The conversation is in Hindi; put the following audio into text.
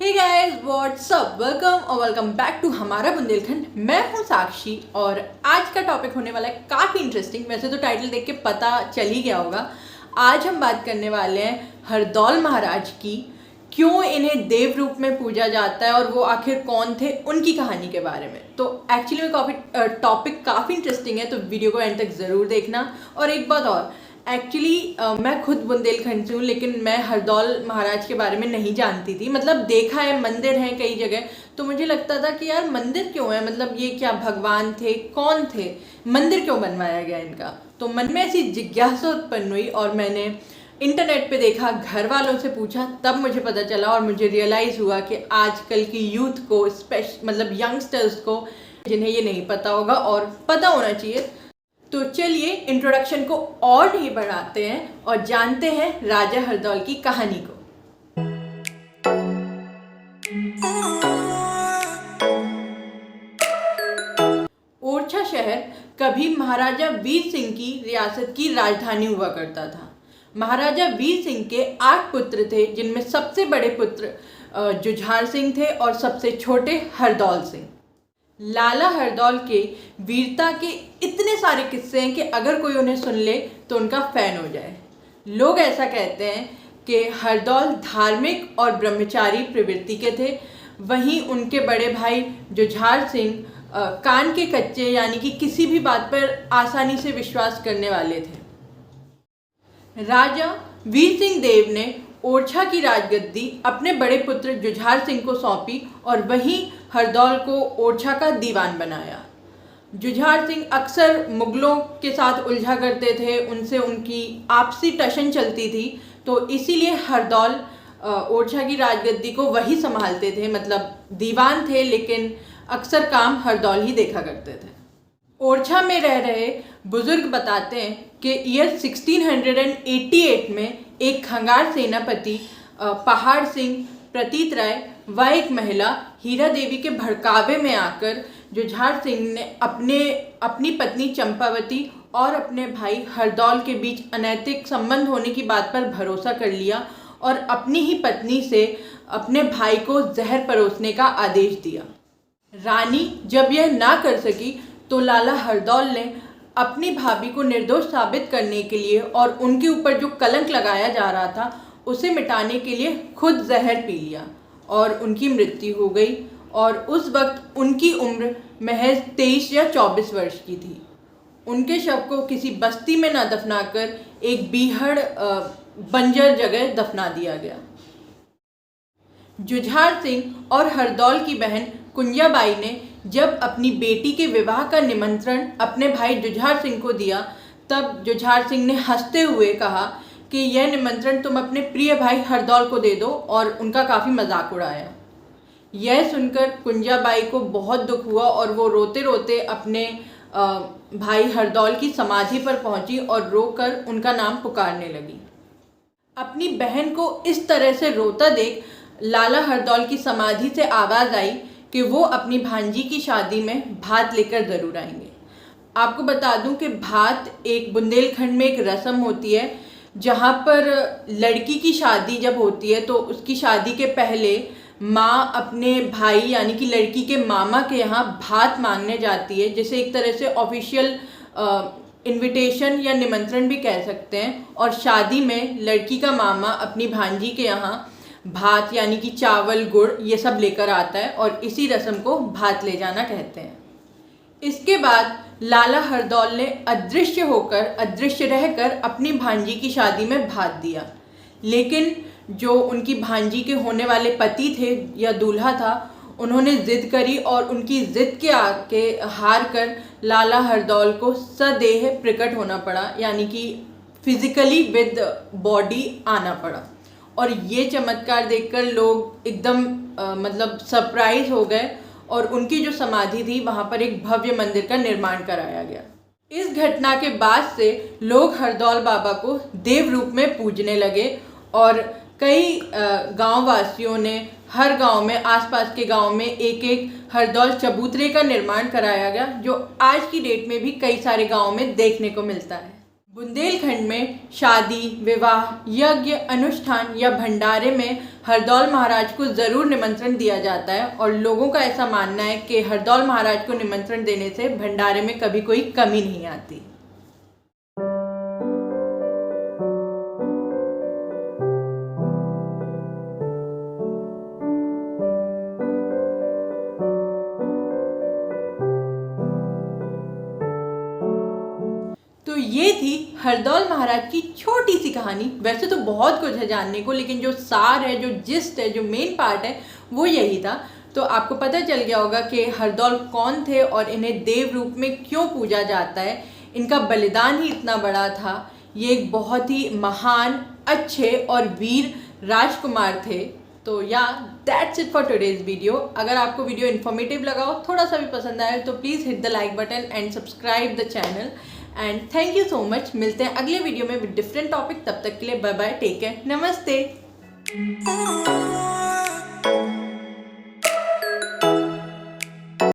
Hey guys whatsup, welcome back to हमारा बुंदेलखंड। मैं हूं साक्षी और आज का टॉपिक होने वाला है काफ़ी इंटरेस्टिंग। वैसे तो टाइटल देख के पता चल ही गया होगा। आज हम बात करने वाले हैं हरदौल महाराज की, क्यों इन्हें देव रूप में पूजा जाता है और वो आखिर कौन थे, उनकी कहानी के बारे में। तो एक्चुअली में टॉपिक काफ़ी इंटरेस्टिंग है, तो वीडियो को एंड तक ज़रूर देखना। और एक बात और, एक्चुअली मैं खुद बुंदेलखंड से हूँ, लेकिन मैं हरदौल महाराज के बारे में नहीं जानती थी। मतलब देखा है, मंदिर हैं कई जगह, तो मुझे लगता था कि यार मंदिर क्यों है, मतलब ये क्या भगवान थे, कौन थे, मंदिर क्यों बनवाया गया इनका। तो मन में ऐसी जिज्ञासा उत्पन्न हुई और मैंने इंटरनेट पे देखा, घर वालों से पूछा, तब मुझे पता चला और मुझे रियलाइज़ हुआ कि आजकल की यूथ को, मतलब यंगस्टर्स को, जिन्हें ये नहीं पता होगा और पता होना चाहिए। तो चलिए इंट्रोडक्शन को और नहीं बढ़ाते हैं और जानते हैं राजा हरदौल की कहानी को। ओरछा शहर कभी महाराजा वीर सिंह की रियासत की राजधानी हुआ करता था। महाराजा वीर सिंह के 8 पुत्र थे, जिनमें सबसे बड़े पुत्र जुझार सिंह थे और सबसे छोटे हरदौल सिंह। लाला हरदौल के वीरता के इतने सारे किस्से हैं कि अगर कोई उन्हें सुन ले तो उनका फैन हो जाए। लोग ऐसा कहते हैं कि हरदौल धार्मिक और ब्रह्मचारी प्रवृत्ति के थे, वहीं उनके बड़े भाई जुझार सिंह कान के कच्चे, यानी कि किसी भी बात पर आसानी से विश्वास करने वाले थे। राजा वीर सिंह देव ने ओरछा की राजगद्दी अपने बड़े पुत्र जुझार सिंह को सौंपी और वहीं हरदौल को ओरछा का दीवान बनाया। जुझार सिंह अक्सर मुगलों के साथ उलझा करते थे, उनसे उनकी आपसी टशन चलती थी, तो इसीलिए हरदौल ओरछा की राजगद्दी को वही संभालते थे। मतलब दीवान थे, लेकिन अक्सर काम हरदौल ही देखा करते थे। ओरछा में रह रहे बुजुर्ग बताते हैं कि ईयर 1688 में एक खंगार सेनापति पहाड़ सिंह प्रतीत राय व एक महिला हीरा देवी के भड़कावे में आकर जुझार सिंह ने अपनी पत्नी चंपावती और अपने भाई हरदौल के बीच अनैतिक संबंध होने की बात पर भरोसा कर लिया और अपनी ही पत्नी से अपने भाई को जहर परोसने का आदेश दिया। रानी जब यह ना कर सकी तो लाला हरदौल ने अपनी भाभी को निर्दोष साबित करने के लिए और उनके ऊपर जो कलंक लगाया जा रहा था उसे मिटाने के लिए खुद जहर पी लिया और उनकी मृत्यु हो गई। और उस वक्त उनकी उम्र महज 23 या 24 वर्ष की थी। उनके शव को किसी बस्ती में न दफनाकर एक बीहड़ बंजर जगह दफना दिया गया। जुझार सिंह और हरदौल की बहन कुंजाबाई ने जब अपनी बेटी के विवाह का निमंत्रण अपने भाई जुझार सिंह को दिया, तब जुझार सिंह ने हंसते हुए कहा कि यह निमंत्रण तुम अपने प्रिय भाई हरदौल को दे दो, और उनका काफ़ी मजाक उड़ाया। यह सुनकर कुंजाबाई को बहुत दुख हुआ और वो रोते रोते अपने भाई हरदौल की समाधि पर पहुंची और रोकर उनका नाम पुकारने लगी। अपनी बहन को इस तरह से रोता देख लाला हरदौल की समाधि से आवाज़ आई कि वो अपनी भांजी की शादी में भात लेकर ज़रूर आएंगे। आपको बता दूं कि भात एक बुंदेलखंड में एक रस्म होती है, जहाँ पर लड़की की शादी जब होती है तो उसकी शादी के पहले माँ अपने भाई यानी कि लड़की के मामा के यहाँ भात मांगने जाती है, जिसे एक तरह से ऑफिशियल इनविटेशन या निमंत्रण भी कह सकते हैं। और शादी में लड़की का मामा अपनी भांजी के यहाँ भात यानी कि चावल गुड़ ये सब लेकर आता है और इसी रस्म को भात ले जाना कहते हैं। इसके बाद लाला हरदौल ने अदृश्य रहकर अपनी भांजी की शादी में भात दिया, लेकिन जो उनकी भांजी के होने वाले पति थे या दूल्हा था, उन्होंने ज़िद करी और उनकी ज़िद के आके हार कर लाला हरदौल को सदेह प्रकट होना पड़ा, यानी कि फिजिकली विद बॉडी आना पड़ा। और ये चमत्कार देखकर लोग एकदम मतलब सरप्राइज हो गए और उनकी जो समाधि थी वहाँ पर एक भव्य मंदिर का निर्माण कराया गया। इस घटना के बाद से लोग हरदौल बाबा को देव रूप में पूजने लगे और कई गांव वासियों ने हर गांव में, आसपास के गांव में एक एक हरदौल चबूतरे का निर्माण कराया गया, जो आज की डेट में भी कई सारे गांवों में देखने को मिलता है। बुंदेलखंड में शादी, विवाह, यज्ञ, अनुष्ठान या भंडारे में हरदौल महाराज को ज़रूर निमंत्रण दिया जाता है और लोगों का ऐसा मानना है कि हरदौल महाराज को निमंत्रण देने से भंडारे में कभी कोई कमी नहीं आती। तो ये थी हरदौल महाराज की छोटी सी कहानी। वैसे तो बहुत कुछ है जानने को, लेकिन जो सार है, जो जिस्ट है, जो मेन पार्ट है, वो यही था। तो आपको पता चल गया होगा कि हरदौल कौन थे और इन्हें देव रूप में क्यों पूजा जाता है। इनका बलिदान ही इतना बड़ा था। ये एक बहुत ही महान, अच्छे और वीर राजकुमार थे। तो या that's it for today's video. अगर आपको वीडियो इन्फॉर्मेटिव लगा हो, थोड़ा सा भी पसंद आया तो please hit the like button and subscribe the channel. And thank you so much. मिलते हैं अगले वीडियो में विद डिफरेंट टॉपिक। तब तक के लिए बाय बाय, टेक केयर, नमस्ते।